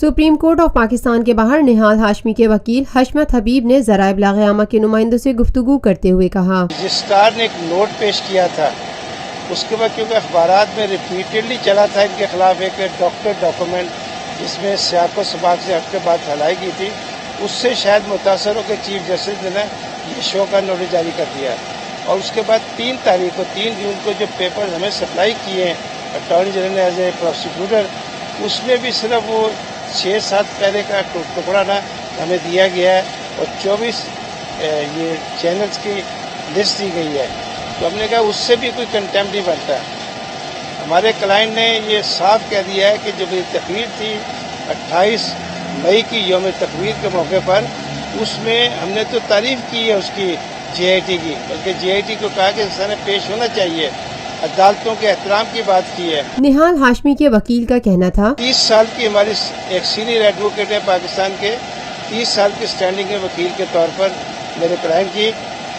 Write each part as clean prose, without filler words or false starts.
Supreme court of Pakistan के बाहर निहाल हाशमी के वकील हशमत हबीब ने ज़राए इब्लाग़ के नुमाइंदों से गुफ्तगू करते हुए कहा, रजिस्ट्रार ने एक नोट पेश किया था, उसके बाद क्योंकि अखबारात में रिपीटेडली चला था इनके खिलाफ एक डॉक्यूमेंट जिसमें सियाको सबाक से हट के बात फैलाई गई थी, उससे शायद मुतासर होकर चीफ जस्टिस ने ये शो का नोटिस जारी कर दिया। और उसके बाद 3 जून को जो पेपर हमें सप्लाई किए हैं अटॉर्नी जनरल ने एज ए प्रोसिक्यूटर, उसमें भी सिर्फ वो 6-7 पैरे का टुकड़ा ना हमें दिया गया है और 24 ये चैनल्स की लिस्ट दी गई है। तो हमने कहा उससे भी कोई कंटेम्प्ट नहीं बनता। हमारे क्लाइंट ने ये साफ कह दिया है कि जब ये तकरीर थी 28 मई की यौम तकरीर के मौके पर, उसमें हमने तो तारीफ की है उसकी JIT की, बल्कि JIT को कहा कि इस तरह पेश होना चाहिए, अदालतों के एहतराम की बात की है। निहाल हाशमी के वकील का कहना था, 30 साल की हमारी एक सीनियर एडवोकेट है पाकिस्तान के, 30 साल की स्टैंडिंग है वकील के तौर पर मेरे क्लाइंट की।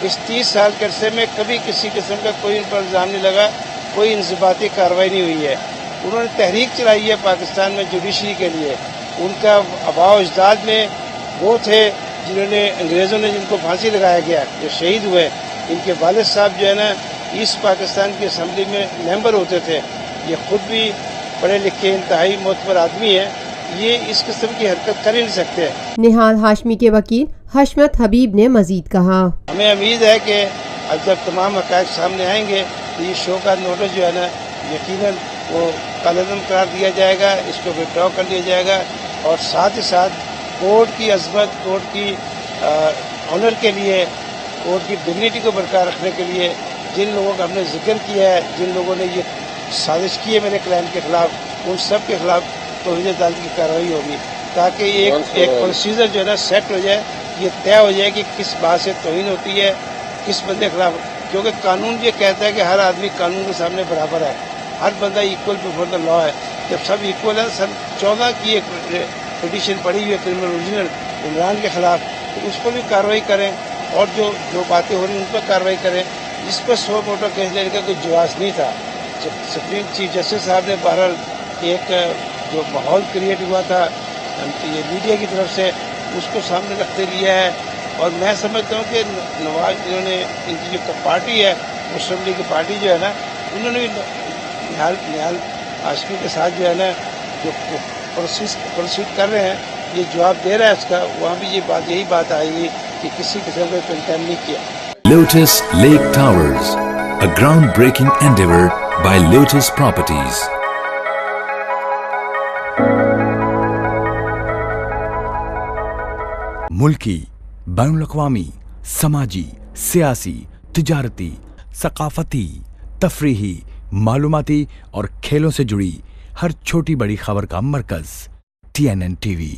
इस 30 साल के अरसे में कभी किसी किस्म का कोई इन पर इल्ज़ाम नहीं लगा, कोई इंज़बाती कार्रवाई नहीं हुई है। उन्होंने तहरीक चलाई है पाकिस्तान में जुडिशरी के लिए। उनका आबाओ अजदाद में वो थे जिन्होंने अंग्रेज़ों ने जिनको फांसी लगाया गया, जो शहीद हुए। इनके वालिद साहब जो है ना ईस्ट पाकिस्तान की असम्बली में मेंबर होते थे। ये खुद भी पढ़े लिखे इंतहाई मोतबर आदमी है, ये इस किस्म की हरकत कर ही नहीं सकते। निहाल हाशमी के वकील हशमत हबीब ने मजीद कहा, हमें उम्मीद है कि अब जब तमाम हक़ाइक़ सामने आएंगे तो ये शो का नोटिस जो है ना यकीनन वो कालअदम करार दिया जाएगा, इसको विड्रॉ कर लिया जाएगा और साथ ही साथ कोर्ट की अज़मत, कोर्ट की ऑनर के लिए, कोर्ट की डिग्निटी को बरकरार रखने के लिए जिन लोगों का हमने जिक्र किया है, जिन लोगों ने ये साजिश की है मेरे क्लाइंट के खिलाफ, उन सब के खिलाफ तौहीन अदालत की कार्रवाई होगी, ताकि एक प्रोसीजर जो है ना सेट हो जाए, ये तय हो जाए कि किस बात से तौहीन होती है, किस बंदे के खिलाफ। क्योंकि कानून ये कहता है कि हर आदमी कानून के सामने बराबर है, हर बंदा इक्वल बिफोर द लॉ है। जब सब इक्वल है, सन 14 की एक पिटीशन पड़ी हुई है क्रिमिनल ओरिजिनल इमरान के खिलाफ, तो उस पर भी कार्रवाई करें और जो बातें हो रही हैं उन पर कार्रवाई करें। इस पर सो मोटो केस लेने का कोई जवाब नहीं था। सुप्रीम चीफ जस्टिस साहब ने बहरहाल एक जो माहौल क्रिएट हुआ था ये मीडिया की तरफ से, उसको सामने रखते लिया है। और मैं समझता हूँ कि नवाज इन्होंने इनकी जो पार्टी है मुस्लिम लीग की पार्टी जो है ना, उन्होंने भी निहाल हाशमी के साथ जो है ना जो प्रोसीड कर रहे हैं, ये जवाब दे रहा है उसका, वहाँ भी यही बात आएगी कि किसी किस्म का कंटेम्प्ट नहीं किया। Lotus Lake Towers, a groundbreaking endeavor by Lotus Properties. मुल्की, बैनुल-अक़वामी, समाजी, सियासी, तिजारती, सकाफती, तफरीही, मालूमाती और खेलों से जुड़ी हर छोटी बड़ी खबर का मरकज TNN TV।